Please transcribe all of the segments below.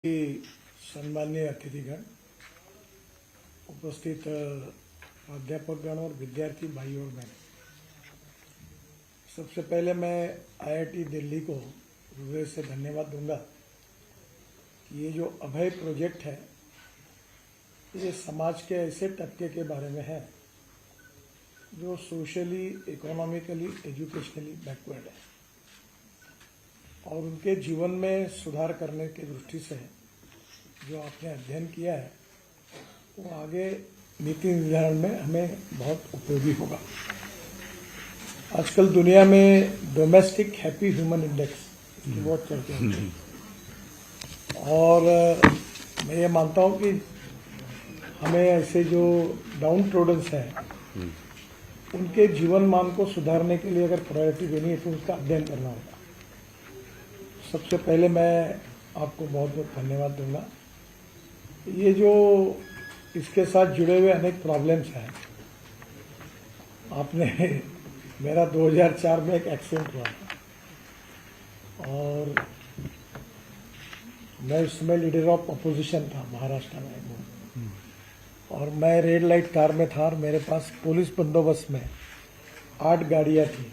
सम्माननीय अतिथिगण, उपस्थित अध्यापकगण और विद्यार्थी भाई और बहन, सबसे पहले मैं आईआईटी दिल्ली को हृदय से धन्यवाद दूंगा कि ये जो अभय प्रोजेक्ट है ये समाज के ऐसे तबके के बारे में है जो सोशली, इकोनॉमिकली, एजुकेशनली बैकवर्ड है और उनके जीवन में सुधार करने की दृष्टि से जो आपने अध्ययन किया है वो आगे नीति निर्धारण में हमें बहुत उपयोगी होगा। आजकल दुनिया में डोमेस्टिक हैप्पी ह्यूमन इंडेक्स की बहुत चर्चा होती है और मैं ये मानता हूँ कि हमें ऐसे जो डाउन ट्रोडन्स हैं उनके जीवन मान को सुधारने के लिए अगर प्रायोरिटी देनी है तो उसका अध्ययन करना होगा। सबसे पहले मैं आपको बहुत बहुत धन्यवाद दूंगा। ये जो इसके साथ जुड़े हुए अनेक प्रॉब्लम्स हैं, आपने मेरा 2004 में एक एक्सीडेंट हुआ था और मैं उसमें लीडर ऑफ अपोजिशन था महाराष्ट्र में और मैं रेड लाइट कार में था और मेरे पास पुलिस बंदोबस्त में 8 गाड़ियां थी।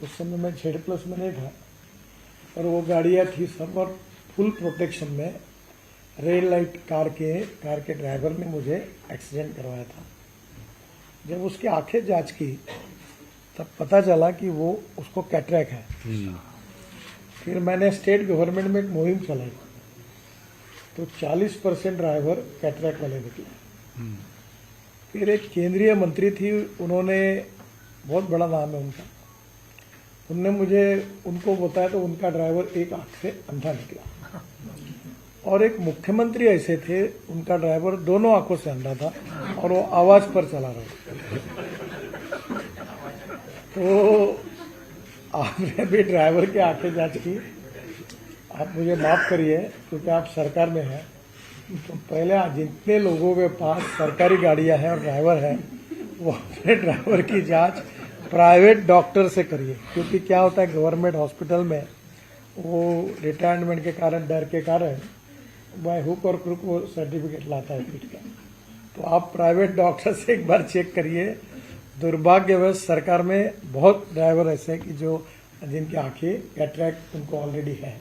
उस समय मैं Z+ में नहीं था और वो गाड़ियां थी सब और फुल प्रोटेक्शन में रेड लाइट कार के ड्राइवर ने मुझे एक्सीडेंट करवाया था। जब उसकी आंखें जांच की तब पता चला कि वो उसको कैटरेक्ट है। फिर मैंने स्टेट गवर्नमेंट में एक मुहिम चलाई तो 40% ड्राइवर कैटरेक्ट वाले निकले। फिर एक केंद्रीय मंत्री थी, उन्होंने, बहुत बड़ा नाम है उनका, उनने मुझे उनको बताया तो उनका ड्राइवर एक आंख से अंधा निकला और एक मुख्यमंत्री ऐसे थे, उनका ड्राइवर दोनों आंखों से अंधा था और वो आवाज पर चला रहा था। तो आपने भी ड्राइवर की आंखें जांच की, आप मुझे माफ करिए क्योंकि आप सरकार में हैं, तो पहले जितने लोगों के पास सरकारी गाड़ियां हैं और ड्राइवर है वो अपने ड्राइवर की जांच प्राइवेट डॉक्टर से करिए, क्योंकि क्या होता है गवर्नमेंट हॉस्पिटल में वो रिटायरमेंट के कारण, डर के कारण बाय हुक और क्रुक वो सर्टिफिकेट लाता है पीट का। तो आप प्राइवेट डॉक्टर से एक बार चेक करिए। दुर्भाग्यवश सरकार में बहुत ड्राइवर ऐसे हैं कि जिनकी आंखें कैटरेक्ट उनको ऑलरेडी है।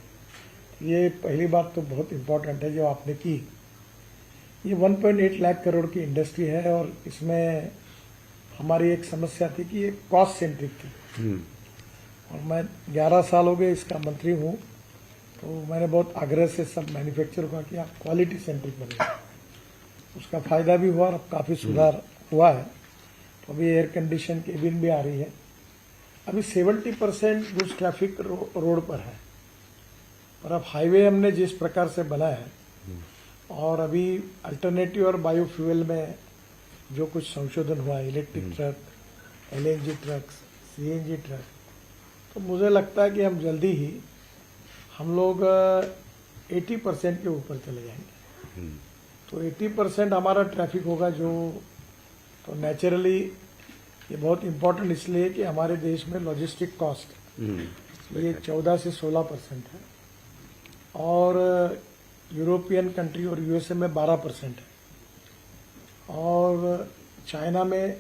ये पहली बात तो बहुत इम्पोर्टेंट है जो आपने की। ये 1.8 लाख करोड़ की इंडस्ट्री है और इसमें हमारी एक समस्या थी कि ये कॉस्ट सेंट्रिक थी और मैं 11 साल हो गए इसका मंत्री हूँ, तो मैंने बहुत आग्रह से सब मैन्युफैक्चर का कि आप क्वालिटी सेंट्रिक बने। उसका फायदा भी हुआ और अब काफी सुधार हुआ है। तो अभी एयर कंडीशन केबिन भी आ रही है। अभी 70% गुड्स ट्रैफिक रोड पर है और अब हाईवे हमने जिस प्रकार से बनाया है और अभी अल्टरनेटिव और बायोफ्यूल में जो कुछ संशोधन हुआ है, electric truck, LNG truck, CNG truck, तो मुझे लगता है कि हम जल्दी ही हम लोग 80% के ऊपर चले जाएंगे। तो 80% हमारा ट्रैफिक होगा जो, तो नेचुरली ये बहुत इम्पोर्टेंट इसलिए कि हमारे देश में लॉजिस्टिक कॉस्ट ये 14 से 16% है और यूरोपियन कंट्री और USA में 12% है और चाइना में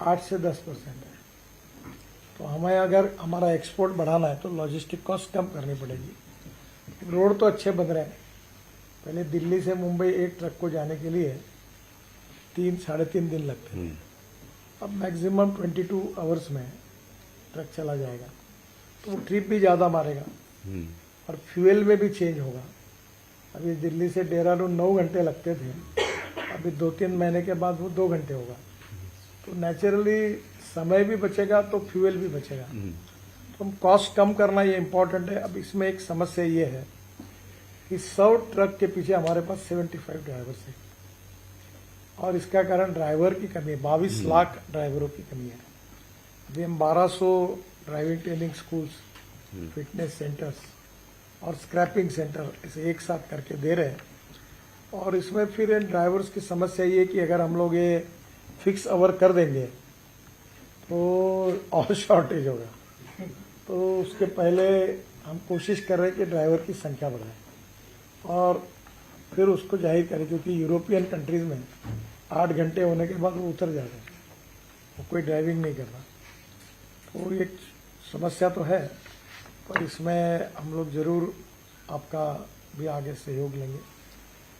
8 से 10% है। तो हमें अगर हमारा एक्सपोर्ट बढ़ाना है तो लॉजिस्टिक कॉस्ट कम करनी पड़ेगी। रोड तो अच्छे बन रहे हैं। पहले दिल्ली से मुंबई एक ट्रक को जाने के लिए 3-3.5 दिन लगते थे, अब मैक्सिमम 22 आवर्स में ट्रक चला जाएगा। तो वो ट्रिप भी ज़्यादा मारेगा और फ्यूल में भी चेंज होगा। अभी दिल्ली से देहरादून 9 घंटे लगते थे, अभी 2-3 महीने के बाद वो 2 घंटे होगा। तो नेचुरली समय भी बचेगा तो फ्यूल भी बचेगा। तो हम कॉस्ट कम करना ये इम्पोर्टेंट है। अब इसमें एक समस्या ये है कि 100 ट्रक के पीछे हमारे पास 75 ड्राइवर्स हैं और इसका कारण ड्राइवर की कमी है। 22 लाख ड्राइवरों की कमी है। अभी हम 1200 driving training schools, fitness centres और स्क्रैपिंग सेंटर इसे एक साथ करके दे रहे हैं और इसमें फिर इन ड्राइवर्स की समस्या ये कि अगर हम लोग ये फिक्स आवर कर देंगे तो और शॉर्टेज होगा। तो उसके पहले हम कोशिश कर रहे हैं कि ड्राइवर की संख्या बढ़ाएं। और फिर उसको जाहिर करें, क्योंकि यूरोपियन कंट्रीज में 8 घंटे होने के बाद वो उतर जाते हैं, वो कोई ड्राइविंग नहीं कर रहा। तो एक समस्या तो है, पर इसमें हम लोग जरूर आपका भी आगे सहयोग लेंगे।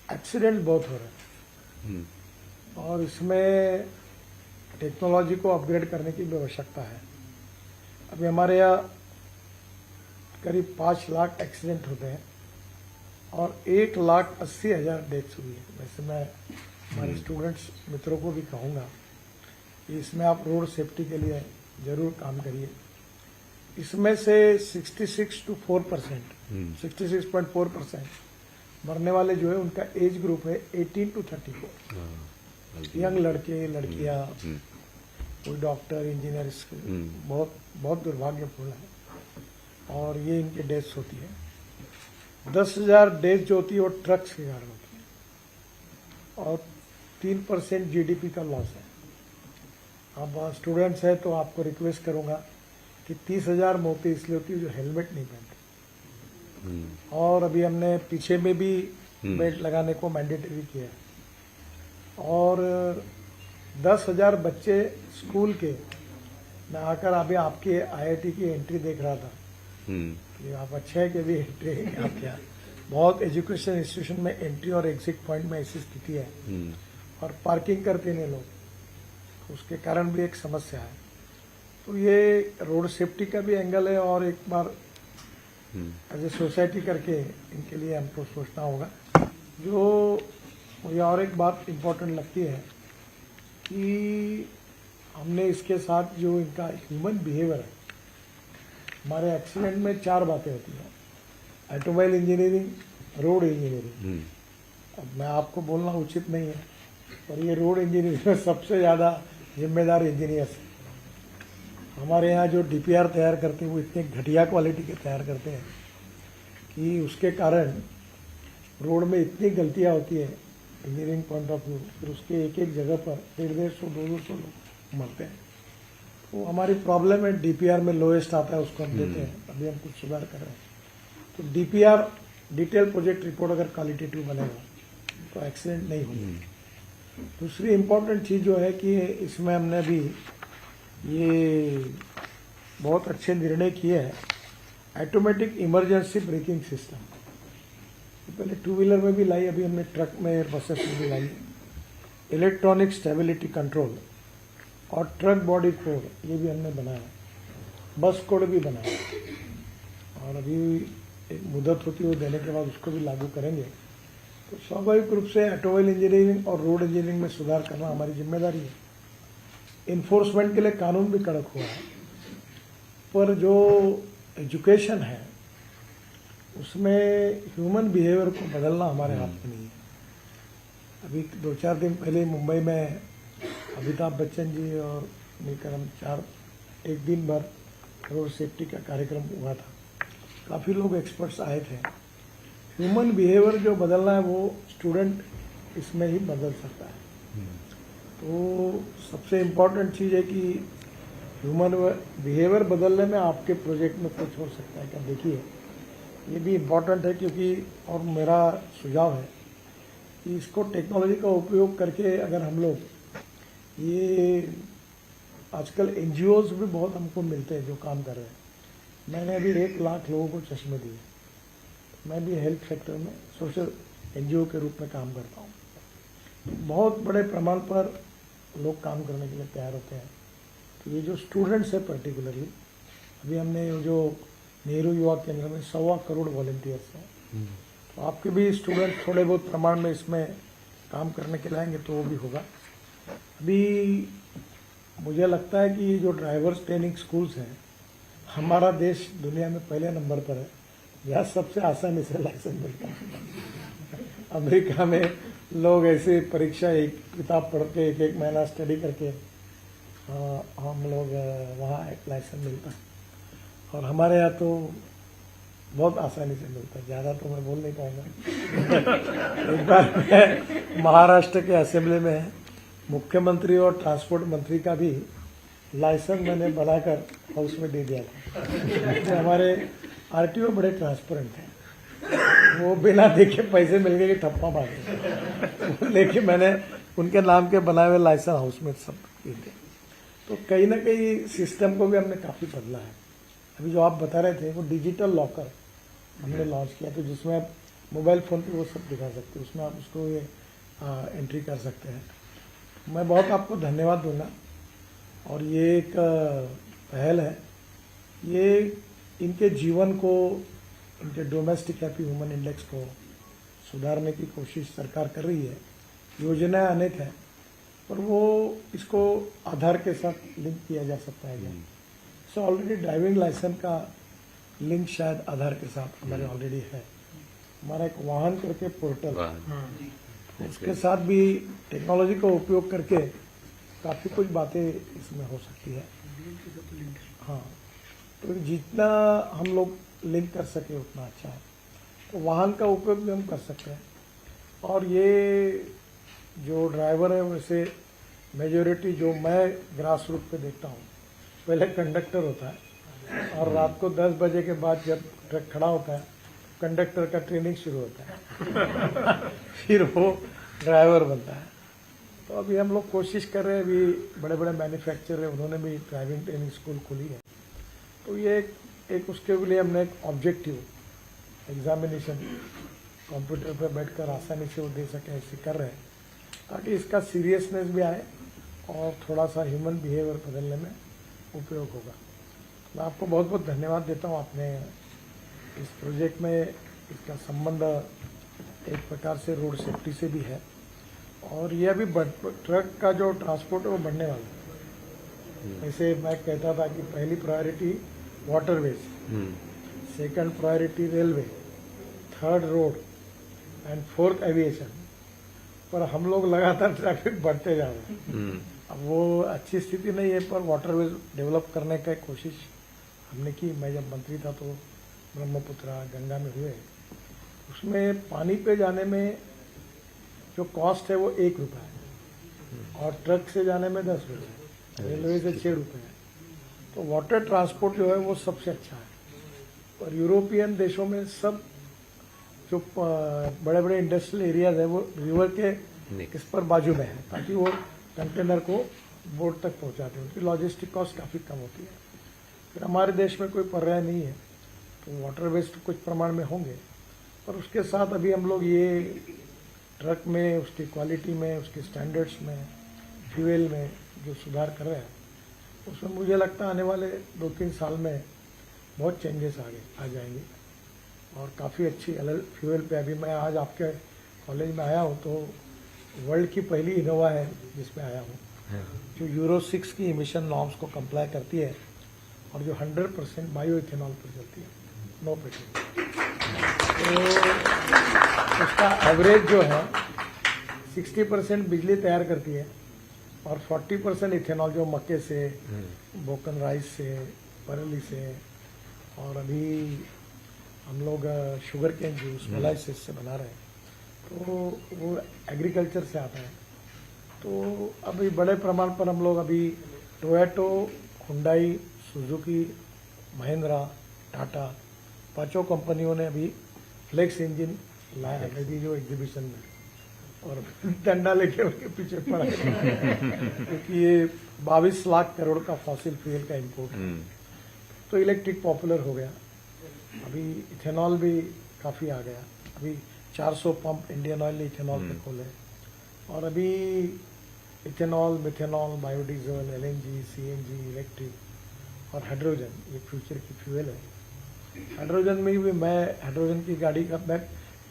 एक्सीडेंट बहुत हो रहे हैं और इसमें टेक्नोलॉजी को अपग्रेड करने की भी आवश्यकता है। अभी हमारे यहाँ करीब 5 लाख एक्सीडेंट होते हैं और 1,80,000 डेथ्स हुई है। वैसे मैं हमारे स्टूडेंट्स मित्रों को भी कहूँगा कि इसमें आप रोड सेफ्टी के लिए जरूर काम करिए। इसमें से 66.4% मरने वाले जो है उनका एज ग्रुप है 18 to 34। यंग लड़के लड़कियां, कोई डॉक्टर इंजीनियर, बहुत बहुत दुर्भाग्यपूर्ण है और ये इनकी डेथ्स होती है। 10,000 डेथ जो होती है वो ट्रक्स के कारण होती है और 3% जीडीपी का लॉस है। अब स्टूडेंट्स है तो आपको रिक्वेस्ट करूंगा कि 30,000 मौतें इसलिए होती है जो हेलमेट नहीं पहनते। और अभी हमने पीछे में भी बेल्ट लगाने को मैंडेटरी किया है और 10,000 बच्चे स्कूल के, मैं आकर अभी आपके आईआईटी की एंट्री देख रहा था कि आप अच्छे है कि अभी एंट्री आपके यहाँ बहुत एजुकेशन इंस्टीट्यूशन में एंट्री और एग्जिट पॉइंट में ऐसी स्थिति है और पार्किंग करते नहीं लोग, तो उसके कारण भी एक समस्या है। तो ये रोड सेफ्टी का भी एंगल है और एक बार एज ए सोसाइटी करके इनके लिए हमको सोचना होगा। जो मुझे और एक बात इम्पोर्टेंट लगती है कि हमने इसके साथ जो इनका ह्यूमन बिहेवियर है, हमारे एक्सीडेंट में 4 बातें होती हैं: ऑटोमोबाइल इंजीनियरिंग, रोड इंजीनियरिंग। अब मैं आपको बोलना उचित नहीं है, पर ये रोड इंजीनियरिंग में सबसे ज़्यादा जिम्मेदार इंजीनियर्स हैं। हमारे यहाँ जो डीपीआर तैयार करते हैं वो इतने घटिया क्वालिटी के तैयार करते हैं कि उसके कारण रोड में इतनी गलतियाँ होती है इंजीनियरिंग पॉइंट ऑफ व्यू, फिर उसके एक एक जगह पर 150-200 लोग मरते हैं। तो हमारी प्रॉब्लम है, डीपीआर में लोएस्ट आता है उसको हम देते हैं, अभी हम कुछ सुधार कर रहे हैं। तो डीपीआर डिटेल प्रोजेक्ट रिपोर्ट अगर क्वालिटेटिव बनेगा तो एक्सीडेंट नहीं होगा। दूसरी इम्पोर्टेंट चीज़ जो है कि इसमें हमने भी ये बहुत अच्छे निर्णय किए हैं, ऑटोमेटिक इमरजेंसी ब्रेकिंग सिस्टम। पहले 2 व्हीलर में भी लाई, अभी हमने ट्रक में, बसेस में भी लाई। इलेक्ट्रॉनिक स्टेबिलिटी कंट्रोल और ट्रक बॉडी कोड ये भी हमने बनाया, बस कोड भी बनाया और अभी एक मुदत होती है वो देने के बाद उसको भी लागू करेंगे। तो स्वाभाविक रूप से ऑटोमोबाइल इंजीनियरिंग और रोड इंजीनियरिंग में सुधार करना हमारी जिम्मेदारी है। इन्फोर्समेंट के लिए कानून भी कड़क हुआ है, पर जो एजुकेशन है उसमें ह्यूमन बिहेवियर को बदलना हमारे हाथ में नहीं है। अभी 2-4 दिन पहले मुंबई में अमिताभ बच्चन जी और मिलकर हम एक दिन भर रोड सेफ्टी का कार्यक्रम हुआ था, काफ़ी लोग एक्सपर्ट्स आए थे। ह्यूमन बिहेवियर जो बदलना है वो स्टूडेंट इसमें ही बदल सकता है। तो सबसे इम्पोर्टेंट चीज़ है कि ह्यूमन बिहेवियर बदलने में आपके प्रोजेक्ट में कुछ हो सकता है क्या, देखिए ये भी इम्पोर्टेंट है। क्योंकि और मेरा सुझाव है कि इसको टेक्नोलॉजी का उपयोग करके अगर हम लोग ये आजकल एनजीओज भी बहुत हमको मिलते हैं जो काम कर रहे हैं। मैंने अभी 1 लाख लोगों को चश्मे दिए। मैं भी हेल्थ सेक्टर में सोशल एनजीओ के रूप में काम करता हूँ। बहुत बड़े प्रमाण पर लोग काम करने के लिए तैयार होते हैं। तो ये जो स्टूडेंट्स है पर्टिकुलरली, अभी हमने जो नेहरू युवा केंद्र में 1.25 करोड़ वॉलंटियर्स हैं, तो आपके भी स्टूडेंट थोड़े बहुत प्रमाण में इसमें काम करने के लाएंगे तो वो भी होगा। अभी मुझे लगता है कि जो ड्राइवर्स ट्रेनिंग स्कूल्स हैं, हमारा देश दुनिया में पहले नंबर पर है, यहाँ सबसे आसानी से लाइसेंस मिलता है। अमेरिका में लोग ऐसे परीक्षा एक किताब पढ़ के 1-1 महीना स्टडी करके हम लोग वहाँ एक लाइसेंस मिलता है और हमारे यहाँ तो बहुत आसानी से मिलता है। ज़्यादा तो मैं बोल नहीं पाऊँगा। एक बार मैं महाराष्ट्र के असेंबली में मुख्यमंत्री और ट्रांसपोर्ट मंत्री का भी लाइसेंस मैंने बनाकर हाउस में दे दिया था। हमारे आरटीओ बड़े ट्रांसपेरेंट हैं वो बिना देखे पैसे मिल गए कि ठप्पा मारे लेकिन मैंने उनके नाम के बनाए हुए लाइसेंस हाउस में सब किए थे। तो कहीं ना कहीं सिस्टम को भी हमने काफ़ी बदला है। अभी जो आप बता रहे थे वो डिजिटल लॉकर हमने लॉन्च किया, तो जिसमें आप मोबाइल फ़ोन पे वो सब दिखा सकते हैं, उसमें आप उसको ये एंट्री कर सकते हैं। मैं बहुत आपको धन्यवाद दूंगा। और ये एक पहल है, ये इनके जीवन को, इनके डोमेस्टिक हैप्पी वुमन इंडेक्स को सुधारने की कोशिश सरकार कर रही है। योजनाएं अनेक हैं, पर वो इसको आधार के साथ लिंक किया जा सकता है। सो ऑलरेडी ड्राइविंग लाइसेंस का लिंक शायद आधार के साथ हमारे ऑलरेडी है। हमारा एक वाहन करके पोर्टल, उसके साथ भी टेक्नोलॉजी का उपयोग करके काफ़ी कुछ बातें इसमें हो सकती है। हाँ, तो जितना हम लोग लिंक कर सके उतना अच्छा है। तो वाहन का उपयोग भी हम कर सकते हैं। और ये जो ड्राइवर है, वैसे मेजोरिटी जो मैं ग्रास रूट पे देखता हूँ, पहले कंडक्टर होता है और रात को 10 बजे के बाद जब ट्रक खड़ा होता है, कंडक्टर का ट्रेनिंग शुरू होता है फिर वो ड्राइवर बनता है। तो अभी हम लोग कोशिश कर रहे हैं, अभी बड़े बड़े मैन्युफैक्चरर है, उन्होंने भी ड्राइविंग ट्रेनिंग स्कूल खोली है। तो ये एक उसके लिए हमने एक ऑब्जेक्टिव एग्जामिनेशन कंप्यूटर पर बैठकर आसानी से वो दे सके, ऐसे कर रहे हैं, ताकि इसका सीरियसनेस भी आए और थोड़ा सा ह्यूमन बिहेवियर बदलने में उपयोग होगा। मैं आपको बहुत बहुत धन्यवाद देता हूँ। आपने इस प्रोजेक्ट में, इसका संबंध एक प्रकार से रोड सेफ्टी से भी है, और ये अभी ट्रक का जो ट्रांसपोर्ट है वो बढ़ने वाला है। जैसे मैं कहता था कि पहली priority waterways, second priority railway, third road and fourth aviation, पर हम लोग लगातार ट्रैफिक बढ़ते जा रहे हैं। अब वो अच्छी स्थिति नहीं है, पर वाटरवेज डेवलप करने का कोशिश हमने की। मैं जब मंत्री था तो ब्रह्मपुत्रा, गंगा में हुए, उसमें पानी पे जाने में जो कॉस्ट है वो 1 रुपया है और ट्रक से जाने में 10 रुपये, रेलवे से 6 रुपये है। तो वाटर ट्रांसपोर्ट जो है वो सबसे अच्छा है। और यूरोपियन देशों में सब जो बड़े बड़े इंडस्ट्रियल एरियाज है वो रिवर के इस पर बाजू में है, ताकि वो कंटेनर को बोर्ड तक पहुंचाते हैं। उनकी लॉजिस्टिक कॉस्ट काफ़ी कम होती है। फिर हमारे देश में कोई पर्याय नहीं है, तो वाटर वेस्ट कुछ प्रमाण में होंगे, पर उसके साथ अभी हम लोग ये ट्रक में, उसकी क्वालिटी में, उसके स्टैंडर्ड्स में, फ्यूल में जो सुधार कर रहे हैं, उसमें मुझे लगता है आने वाले 2-3 साल में बहुत चेंजेस आ जाएंगे और काफ़ी अच्छी अलग फ्यूल पे। अभी मैं आज आपके कॉलेज में आया हूँ, तो वर्ल्ड की पहली इनोवा है जिसमें आया हूँ, जो यूरो 6 की इमिशन नॉर्म्स को कंप्लाई करती है और जो 100% बायो इथेनॉल पर चलती है, नो पेट्रोल। तो उसका एवरेज जो है 60% बिजली तैयार करती है और 40% इथेनॉल जो मक्के से, बोकन राइस से, बरेली से, और अभी हम लोग शुगर केन जूस मोलाइसिस से बना रहे हैं, तो वो एग्रीकल्चर से आता है। तो अभी बड़े प्रमाण पर हम लोग अभी Toyota, Hyundai, Suzuki, Mahindra, Tata, 5 कंपनियों ने अभी फ्लेक्स इंजन लाया है अभी जो एग्जीबिशन में, और डंडा लेके उनके पीछे पड़ा क्योंकि ये 22 लाख करोड़ का फॉसिल फ्यूल का इंपोर्ट है। तो इलेक्ट्रिक पॉपुलर हो गया। अभी इथेनॉल भी काफ़ी आ गया। अभी 400 पंप इंडियन ऑयल ने इथेनॉल पे खोले, और अभी ethanol, methanol, biodiesel, LNG, CNG, electric और हाइड्रोजन, ये फ्यूचर की फ्यूल है। हाइड्रोजन में भी मैं हाइड्रोजन की गाड़ी का, मैं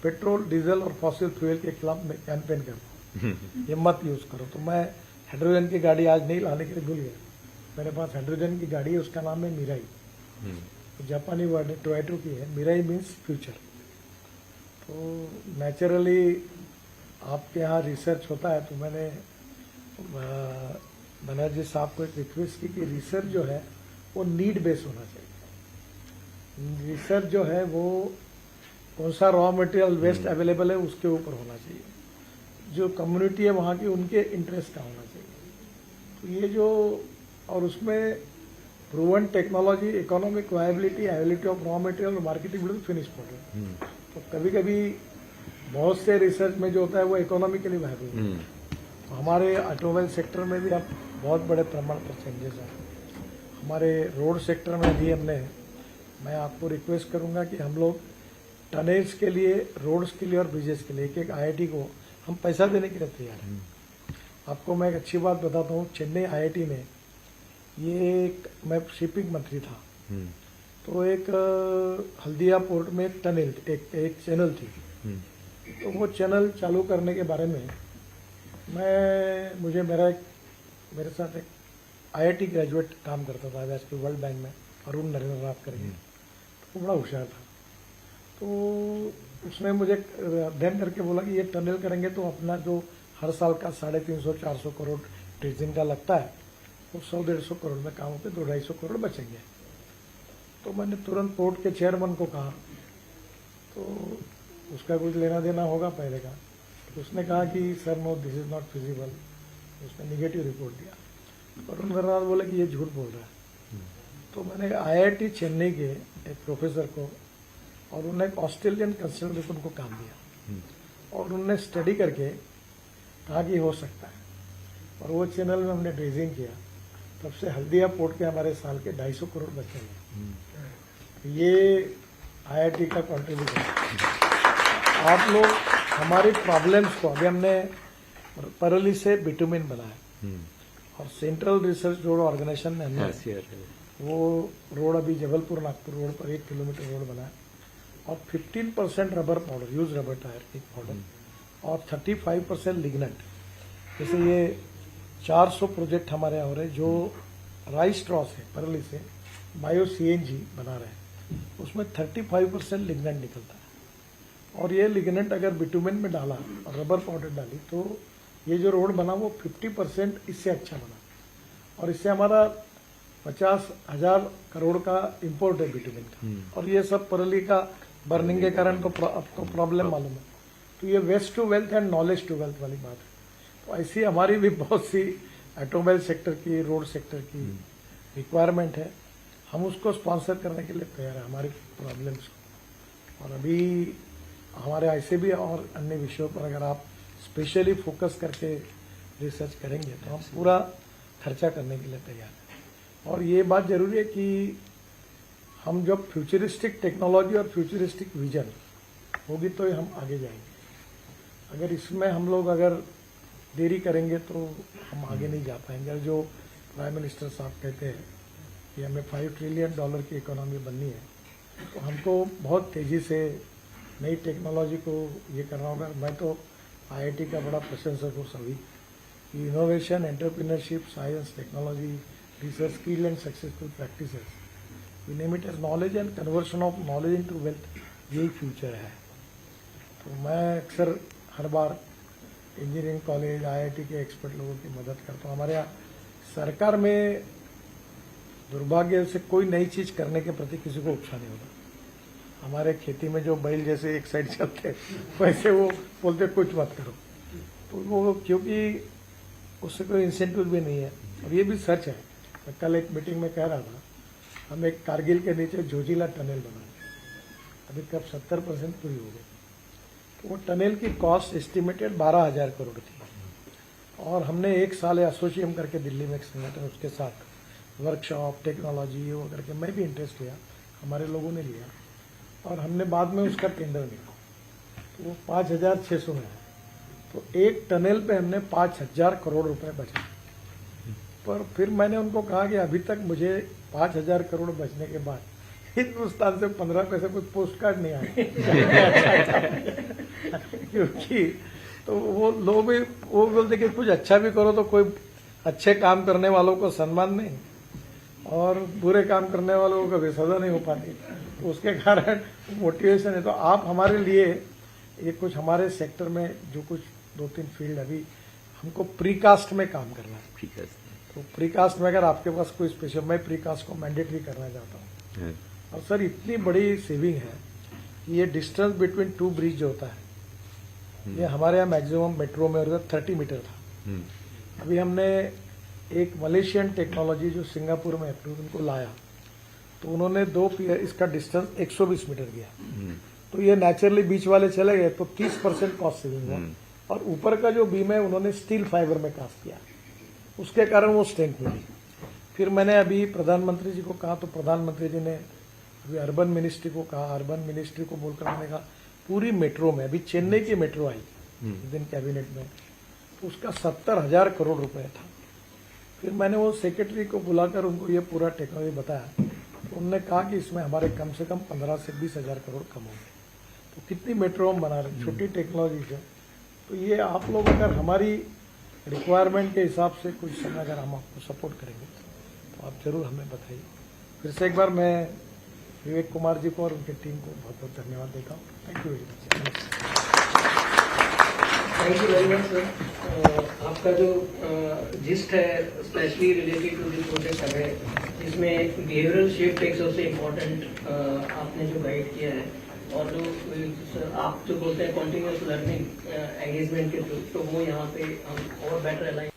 पेट्रोल, डीजल और फॉसिल फ्यूल के खिलाफ मैं कैंपेन करता हूँ, ये मत यूज़ करो। तो मैं हाइड्रोजन की गाड़ी आज नहीं लाने के लिए भूल गया। मेरे पास हाइड्रोजन की गाड़ी है, उसका नाम है मिराई। तो जापानी वर्ड है, टोयोटो की है। Mirai means future. तो नेचुरली आपके यहाँ रिसर्च होता है, तो मैंने बनर्जी साहब को एक रिक्वेस्ट की कि रिसर्च जो है वो नीड बेस होना चाहिए। रिसर्च जो है वो कौन सा रॉ मटेरियल वेस्ट अवेलेबल है उसके ऊपर होना चाहिए, जो कम्युनिटी है वहाँ की उनके इंटरेस्ट का होना चाहिए। तो ये जो, और उसमें proven technology, economic viability, ability of raw material और मार्केटिंग फिनिश प्रोडक्ट, तो कभी कभी बहुत से रिसर्च में जो होता है वो इकोनॉमिकली वायबल है। तो हमारे ऑटोमोबाइल सेक्टर में भी अब बहुत बड़े प्रमाण पर चेंजेस हैं। हमारे रोड सेक्टर में भी मैं आपको रिक्वेस्ट करूंगा कि हम लोग टनेल्स के लिए, रोड्स के लिए और ब्रिजेस के लिए एक एक IIT को हम पैसा देने के लिए तैयार हैं। आपको मैं एक अच्छी बात बताता हूँ, चेन्नई IIT में मैं शिपिंग मंत्री था, तो एक हल्दिया पोर्ट में एक टनल, एक चैनल थी। तो वो चैनल चालू करने के बारे में मेरे साथ एक IIT ग्रेजुएट काम करता था वैसे वर्ल्ड बैंक में, अरुण नरेंद्रनाथ करके, तो वो बड़ा होशियार था। तो उसने मुझे अध्ययन करके बोला कि ये टनल करेंगे तो अपना जो हर साल का 350-400 करोड़ ड्रेजिंग का लगता है वो 100-150 करोड़ में काम होते 200-250 करोड़ बचेंगे। तो मैंने तुरंत पोर्ट के चेयरमैन को कहा, तो उसका कुछ लेना देना होगा पहले का। तो उसने कहा कि sir no, this is not feasible. उसने निगेटिव रिपोर्ट दिया। अरुण नरेंद्रनाथ बोले कि ये झूठ बोल रहा है। तो मैंने IIT चेन्नई के एक प्रोफेसर को और उन्होंने एक ऑस्ट्रेलियन कंसल्टेंट को उनको काम दिया और उन्होंने स्टडी करके कहा कि हो सकता है। और वो चैनल में हमने ड्रेजिंग किया, तब से हल्दिया पोर्ट के हमारे साल के 250 करोड़ बचेंगे। ये IIT का कॉन्ट्रीब्यूशन। आप लोग हमारी प्रॉब्लम्स को, अभी हमने परली से बिटुमिन बनाया और सेंट्रल रिसर्च रोड ऑर्गेनाइजेशन में हमने वो रोड अभी जबलपुर नागपुर रोड पर 1 किलोमीटर रोड बनाया और 15% rubber powder, use rubber tyre एक पाउडर और 35% लिग्नेंट। जैसे ये 400 प्रोजेक्ट हमारे यहाँ हो रहे जो राइस स्ट्रॉ से, परली से बायो CNG बना रहे हैं, उसमें 35% लिग्नेंट निकलता है। और ये लिग्नेंट अगर बिटुमेन में डाला और रबर पाउडर डाली तो ये जो रोड बना वो 50% इससे अच्छा बना। और इससे हमारा 50,000 करोड़ का इंपोर्ट है बिटुमेन का। और ये सब परली का बर्निंग के कारण तो आपको प्रॉब्लम मालूम है। तो ये waste to wealth and knowledge to wealth वाली बात है। तो ऐसी हमारी भी बहुत सी ऑटोमोबाइल सेक्टर की, रोड सेक्टर की रिक्वायरमेंट है। हम उसको स्पॉन्सर करने के लिए तैयार है, हमारी प्रॉब्लम्स को। और अभी हमारे ऐसे भी और अन्य विषयों पर अगर आप स्पेशली फोकस करके रिसर्च करेंगे तो हम पूरा खर्चा करने के लिए तैयार हैं। और ये बात जरूरी है कि हम जब फ्यूचरिस्टिक टेक्नोलॉजी और फ्यूचरिस्टिक विजन होगी तो हम आगे जाएंगे। अगर इसमें हम लोग अगर देरी करेंगे तो हम आगे नहीं जा पाएंगे। जो प्राइम मिनिस्टर साहब कहते हैं कि हमें $5 ट्रिलियन की इकोनॉमी बननी है, तो हमको बहुत तेजी से नई टेक्नोलॉजी को ये करना होगा। मैं तो IIT का बड़ा प्रशंसक हूँ सभी कि innovation, entrepreneurship, science, technology, research, skill and successful practices, we name it as knowledge and conversion of knowledge into wealth, यही फ्यूचर है। तो मैं अक्सर हर बार इंजीनियरिंग कॉलेज, IIT के एक्सपर्ट लोगों की मदद करता हूँ। हमारे यहाँ सरकार में दुर्भाग्य से कोई नई चीज करने के प्रति किसी को उत्साह नहीं होता। हमारे खेती में जो बैल जैसे एक साइड चलते वैसे वो बोलते कुछ मत करो, तो वो क्योंकि उससे कोई इंसेंटिव भी नहीं है। और ये भी सच है। मैं कल एक मीटिंग में कह रहा था, हम एक कारगिल के नीचे जोजिला टनल बनाए, अभी कब 70% पूरी हो गई। तो वो टनल की कॉस्ट एस्टिमेटेड 12,000 करोड़ थी। और हमने एक साल एसोसिएम करके दिल्ली में एक संगठन, उसके साथ वर्कशॉप, टेक्नोलॉजी वो करके मैं भी इंटरेस्ट लिया, हमारे लोगों ने लिया और हमने बाद में उसका टेंडर निकाला। तो वो 5,600 में है। तो एक टनल पे हमने 5,000 करोड़ रुपए बचे। पर फिर मैंने उनको कहा कि अभी तक मुझे 5,000 करोड़ बचने के बाद हिंदुस्तान से 15 पैसे कुछ पोस्ट कार्ड नहीं आए क्योंकि तो वो लोग भी वो बोलते कि कुछ अच्छा भी करो तो कोई अच्छे काम करने वालों को सम्मान नहीं और बुरे काम करने वालों को कभी सजा नहीं हो पाती। तो उसके कारण मोटिवेशन है। तो आप हमारे लिए ये कुछ हमारे सेक्टर में जो कुछ 2-3 फील्ड अभी हमको प्रीकास्ट में काम करना है। तो प्रीकास्ट में अगर आपके पास कोई स्पेशल, मैं प्रीकास्ट को मैंडेटरी करना चाहता हूँ। और सर इतनी बड़ी सेविंग है कि ये डिस्टेंस बिटवीन 2 ब्रिज जो होता है ये हमारे यहाँ मैक्सिमम मेट्रो में 30 मीटर था। अभी हमने एक मलेशियन टेक्नोलॉजी जो सिंगापुर में अप्रूव उनको लाया, तो उन्होंने 2 इसका डिस्टेंस 120 मीटर किया। तो ये नेचुरली बीच वाले चले गए तो 30% कॉस्ट सेविंग हुआ। और ऊपर का जो बीम है उन्होंने स्टील फाइबर में कास्ट किया, उसके कारण वो स्ट्रेंथ मिली। फिर मैंने अभी प्रधानमंत्री जी को कहा तो प्रधानमंत्री जी ने अभी अर्बन मिनिस्ट्री को कहा, अर्बन मिनिस्ट्री को बोलकर मैंने कहा पूरी मेट्रो में, अभी चेन्नई की मेट्रो आई दिन कैबिनेट में, तो उसका 70,000 करोड़ रुपए था। फिर मैंने वो सेक्रेटरी को बुलाकर उनको ये पूरा टेक्नोलॉजी बताया, तो उन्होंने कहा कि इसमें हमारे कम से कम 15 से 20,000 करोड़ कम होंगे। तो कितनी मेट्रो हम बना रहे, छोटी टेक्नोलॉजी से। तो ये आप लोग अगर हमारी रिक्वायरमेंट के हिसाब से कुछ समय अगर हम आपको सपोर्ट करेंगे तो आप जरूर हमें बताइए। फिर से एक बार मैं विवेक कुमार जी को और उनकी टीम को बहुत बहुत धन्यवाद देता हूँ। Thank you very much. Thank you very much sir. आपका जो जिस्ट है specially related to the project है, जिसमें बिहेवियरल शिफ्ट एक सबसे इम्पोर्टेंट आपने जो गाइड किया है, और जो आप जो बोलते हैं कॉन्टिन्यूस लर्निंग एंगेजमेंट के थ्रू, तो वो यहाँ पे हम और बेटर अलाइन